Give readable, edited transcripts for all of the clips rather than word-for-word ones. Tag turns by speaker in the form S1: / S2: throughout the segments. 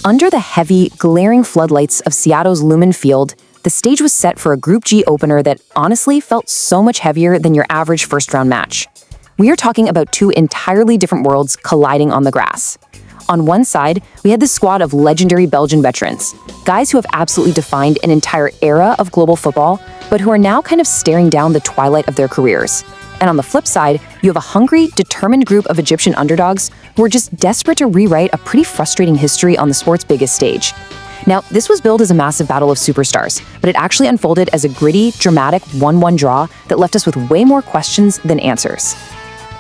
S1: Under the heavy, glaring floodlights of Seattle's Lumen Field, the stage was set for a Group G opener that honestly felt so much heavier than your average first-round match. We are talking about two entirely different worlds colliding on the grass. On one side, we had this squad of legendary Belgian veterans, guys who have absolutely defined an entire era of global football, but who are now kind of staring down the twilight of their careers. And on the flip side, you have a hungry, determined group of Egyptian underdogs who are just desperate to rewrite a pretty frustrating history on the sport's biggest stage. Now, this was billed as a massive battle of superstars, but it actually unfolded as a gritty, dramatic 1-1 draw that left us with way more questions than answers.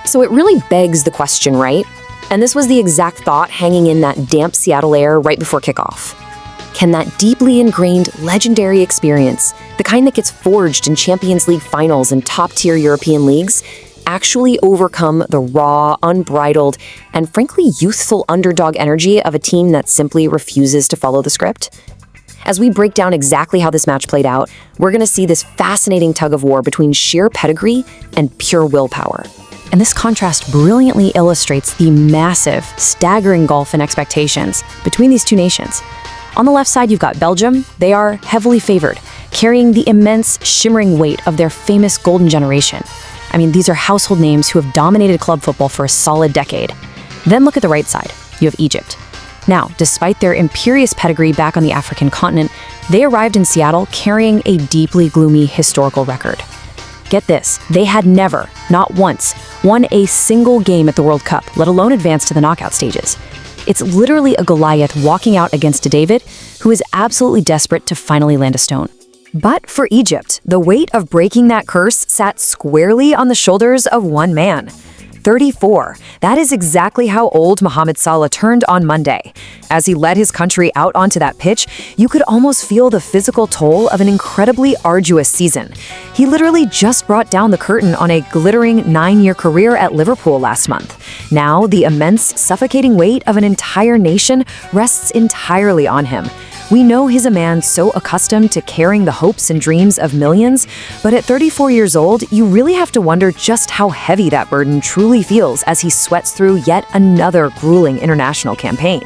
S2: So it really begs the question, right? And this was the exact thought hanging in that damp Seattle air right before kickoff. Can that deeply ingrained, legendary experience, the kind that gets forged in Champions League finals and top-tier European leagues, actually overcome the raw, unbridled, and frankly youthful underdog energy of a team that simply refuses to follow the script? As we break down exactly how this match played out, we're going to see this fascinating tug-of-war between sheer pedigree and pure willpower.
S1: And this contrast brilliantly illustrates the massive, staggering gulf in expectations between these two nations. On the left side, you've got Belgium. They are heavily favored, carrying the immense, shimmering weight of their famous golden generation. I mean, these are household names who have dominated club football for a solid decade. Then look at the right side. You have Egypt. Now, despite their imperious pedigree back on the African continent, they arrived in Seattle carrying a deeply gloomy historical record. Get this, they had never, not once, won a single game at the World Cup, let alone advance to the knockout stages. It's literally a Goliath walking out against a David who is absolutely desperate to finally land a stone. But for Egypt, the weight of breaking that curse sat squarely on the shoulders of one man. 34. That is exactly how old Mohamed Salah turned on Monday. As he led his country out onto that pitch, you could almost feel the physical toll of an incredibly arduous season. He literally just brought down the curtain on a glittering 9-year career at Liverpool last month. Now, the immense, suffocating weight of an entire nation rests entirely on him. We know he's a man so accustomed to carrying the hopes and dreams of millions, but at 34 years old, you really have to wonder just how heavy that burden truly feels as he sweats through yet another grueling international campaign.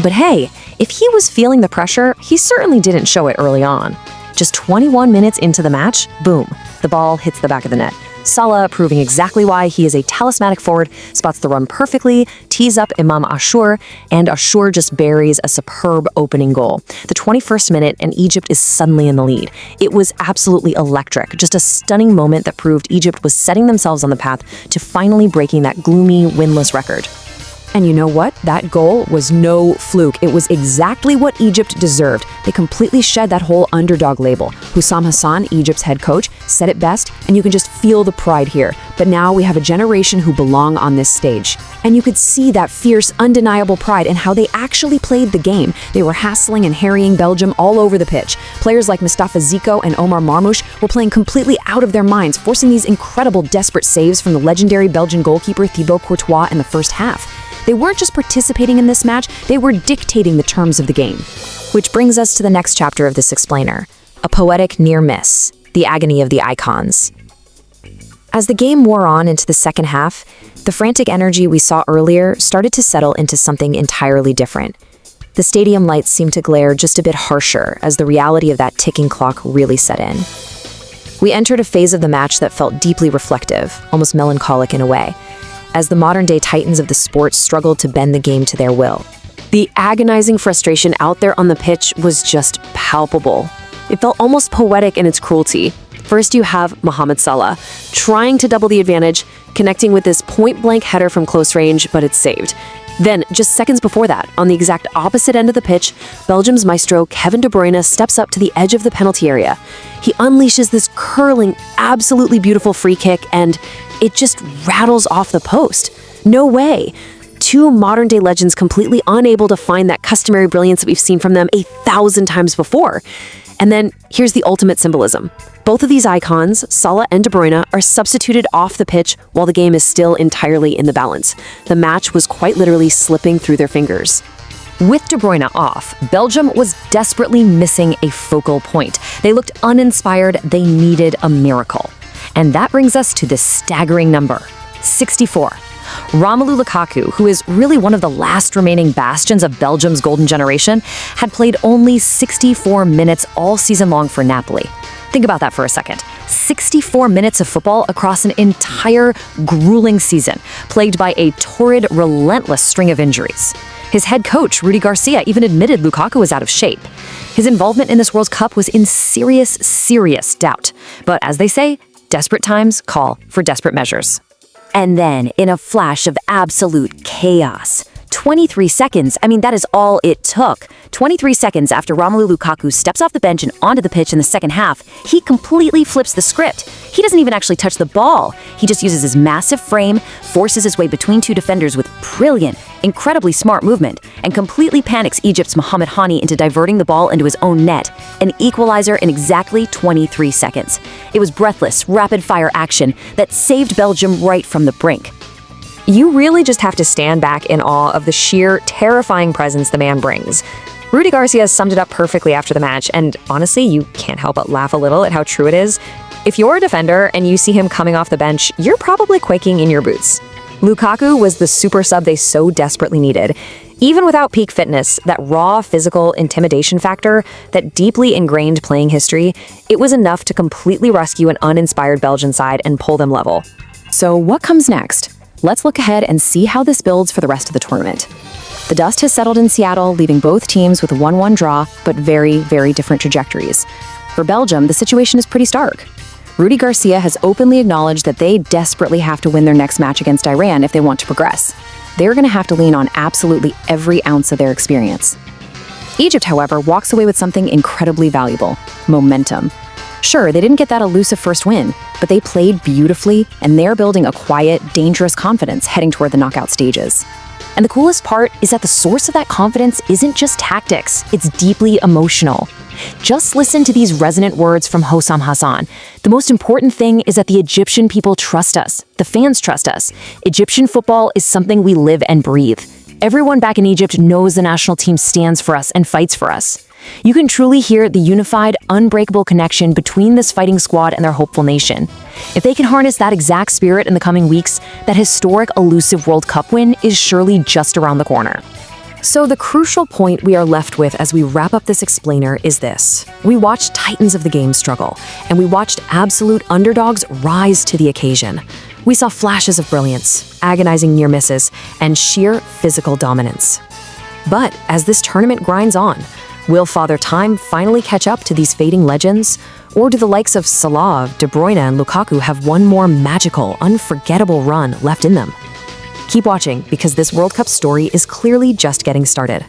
S1: But hey, if he was feeling the pressure, he certainly didn't show it early on. Just 21 minutes into the match, boom, the ball hits the back of the net. Salah, proving exactly why he is a talismanic forward, spots the run perfectly, tees up Emam Ashour, and Ashour just buries a superb opening goal. The 21st minute, and Egypt is suddenly in the lead. It was absolutely electric, just a stunning moment that proved Egypt was setting themselves on the path to finally breaking that gloomy, winless record. And you know what? That goal was no fluke. It was exactly what Egypt deserved. They completely shed that whole underdog label. Hussam Hassan, Egypt's head coach, said it best, and you can just feel the pride here. But now we have a generation who belong on this stage. And you could see that fierce, undeniable pride in how they actually played the game. They were hassling and harrying Belgium all over the pitch. Players like Mustafa Zico and Omar Marmoush were playing completely out of their minds, forcing these incredible, desperate saves from the legendary Belgian goalkeeper Thibaut Courtois in the first half. They weren't just participating in this match, they were dictating the terms of the game. Which brings us to the next chapter of this explainer, a poetic near miss, the agony of the icons. As the game wore on into the second half, the frantic energy we saw earlier started to settle into something entirely different. The stadium lights seemed to glare just a bit harsher as the reality of that ticking clock really set in. We entered a phase of the match that felt deeply reflective, almost melancholic in a way, as the modern-day titans of the sport struggled to bend the game to their will. The agonizing frustration out there on the pitch was just palpable. It felt almost poetic in its cruelty. First, you have Mohamed Salah, trying to double the advantage, connecting with this point-blank header from close range, but it's saved. Then, just seconds before that, on the exact opposite end of the pitch, Belgium's maestro Kevin De Bruyne steps up to the edge of the penalty area. He unleashes this curling, absolutely beautiful free kick, and it just rattles off the post. No way. Two modern-day legends completely unable to find that customary brilliance that we've seen from them 1,000 times before. And then, here's the ultimate symbolism. Both of these icons, Salah and De Bruyne, are substituted off the pitch while the game is still entirely in the balance. The match was quite literally slipping through their fingers. With De Bruyne off, Belgium was desperately missing a focal point. They looked uninspired, they needed a miracle. And that brings us to this staggering number, 64. Romelu Lukaku, who is really one of the last remaining bastions of Belgium's golden generation, had played only 64 minutes all season long for Napoli. Think about that for a second. 64 minutes of football across an entire grueling season, plagued by a torrid, relentless string of injuries. His head coach, Rudi Garcia, even admitted Lukaku was out of shape. His involvement in this World Cup was in serious doubt. But as they say, desperate times call for desperate measures. And then, in a flash of absolute chaos, 23 seconds, that is all it took. 23 seconds after Romelu Lukaku steps off the bench and onto the pitch in the second half, he completely flips the script. He doesn't even actually touch the ball. He just uses his massive frame, forces his way between two defenders with brilliant, incredibly smart movement, and completely panics Egypt's Mohamed Hani into diverting the ball into his own net, an equalizer in exactly 23 seconds. It was breathless, rapid-fire action that saved Belgium right from the brink.
S2: You really just have to stand back in awe of the sheer, terrifying presence the man brings. Rudi Garcia summed it up perfectly after the match, and honestly, you can't help but laugh a little at how true it is. If you're a defender and you see him coming off the bench, you're probably quaking in your boots. Lukaku was the super sub they so desperately needed. Even without peak fitness, that raw physical intimidation factor, that deeply ingrained playing history, it was enough to completely rescue an uninspired Belgian side and pull them level.
S1: So what comes next? Let's look ahead and see how this builds for the rest of the tournament. The dust has settled in Seattle, leaving both teams with a 1-1 draw, but very different trajectories. For Belgium, the situation is pretty stark. Rudi Garcia has openly acknowledged that they desperately have to win their next match against Iran if they want to progress. They're going to have to lean on absolutely every ounce of their experience. Egypt, however, walks away with something incredibly valuable: momentum. Sure, they didn't get that elusive first win, but they played beautifully, and they're building a quiet, dangerous confidence heading toward the knockout stages. And the coolest part is that the source of that confidence isn't just tactics, it's deeply emotional. Just listen to these resonant words from Hossam Hassan. The most important thing is that the Egyptian people trust us. The fans trust us. Egyptian football is something we live and breathe. Everyone back in Egypt knows the national team stands for us and fights for us. You can truly hear the unified, unbreakable connection between this fighting squad and their hopeful nation. If they can harness that exact spirit in the coming weeks, that historic, elusive World Cup win is surely just around the corner. So the crucial point we are left with as we wrap up this explainer is this. We watched titans of the game struggle, and we watched absolute underdogs rise to the occasion. We saw flashes of brilliance, agonizing near misses, and sheer physical dominance. But as this tournament grinds on, will Father Time finally catch up to these fading legends? Or do the likes of Salah, De Bruyne, and Lukaku have one more magical, unforgettable run left in them? Keep watching, because this World Cup story is clearly just getting started.